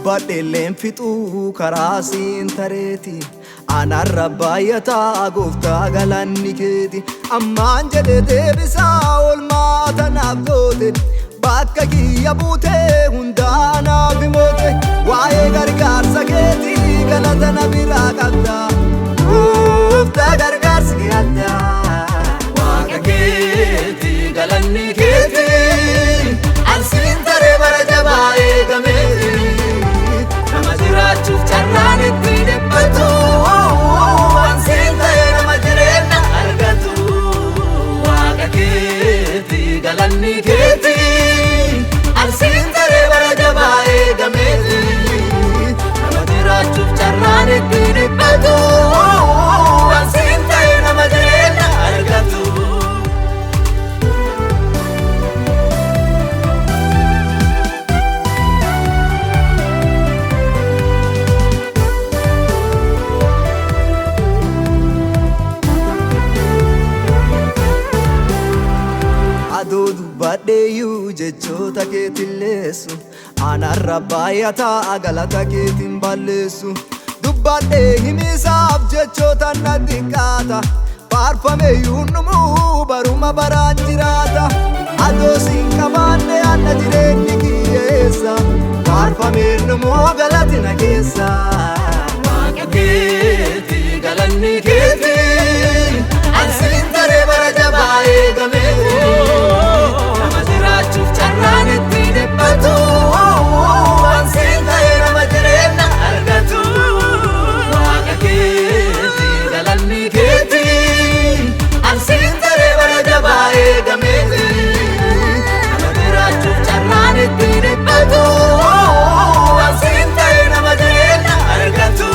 dubbadheelleen fixuu karaa siin tareeti anarra baay'ataa gooftaa galanni keeti ammaan jedhe deebisaa oolmaa tanaaf goote bakka kiyya buutee hundaanaaf himoote waa'ee gargaarsa keetii galata na biraa qabda gooftaa gargaarsi kee addaa waaqa keetii galanni keetii ansiin taree bara jabaa eegameeti nama jiraachuuf carraan itti dhiphatu ansiin ta'ee nama jireenya argatu waaqa keetii galanni keetii ansiin taree bara jabaa eegameeti nama jiraachuuf carraan itti dhiphatu ansiin ta'ee nama jireenya argatu. Adoo dubbadheeyyuu jechoota keetilleessu anarra baay'ataa galata keetiin balleessu dubbadhee himisaaf jechoota na xiqqaata faarfameeyyuu numuu baruma baraan jiraata adoo siin qabaanne anna jireenyi kiyyeessa faarfamee numuu galati na keessa waaqa keetii galanni keetii ansiin taree bara jabaa eegameeti nama jiraachuuf carraan itti dhiphatu ansiin ta'ee nama jireenya argatu waaqa keetii galanni keetii ansiin taree bara jabaa eegameeti nama jiraachuuf carraan itti dhiphatu ansiin ta'ee nama jireenya argatu.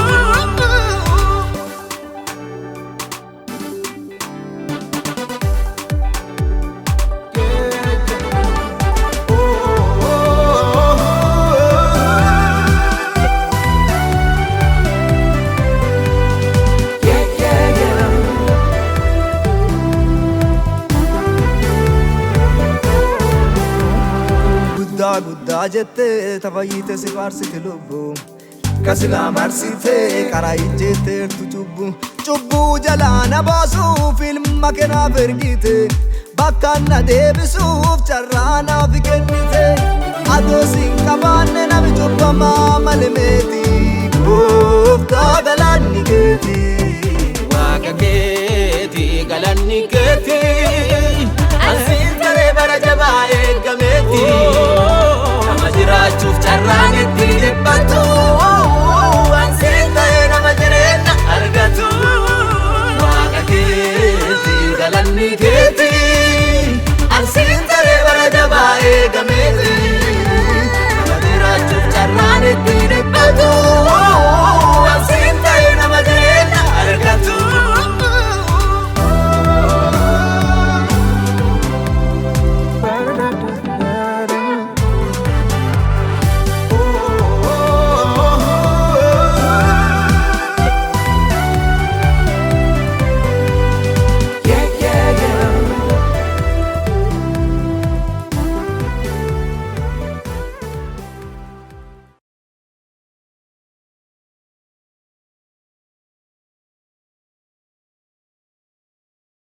Guddaa jettee tafayyite si faarsite lubbu kasilaa marsitee karaa ijjeetteertu cubbuu jalaa na baasuuf ilma kanaaf ergite bakka na deebisuuf carraa naaf kenni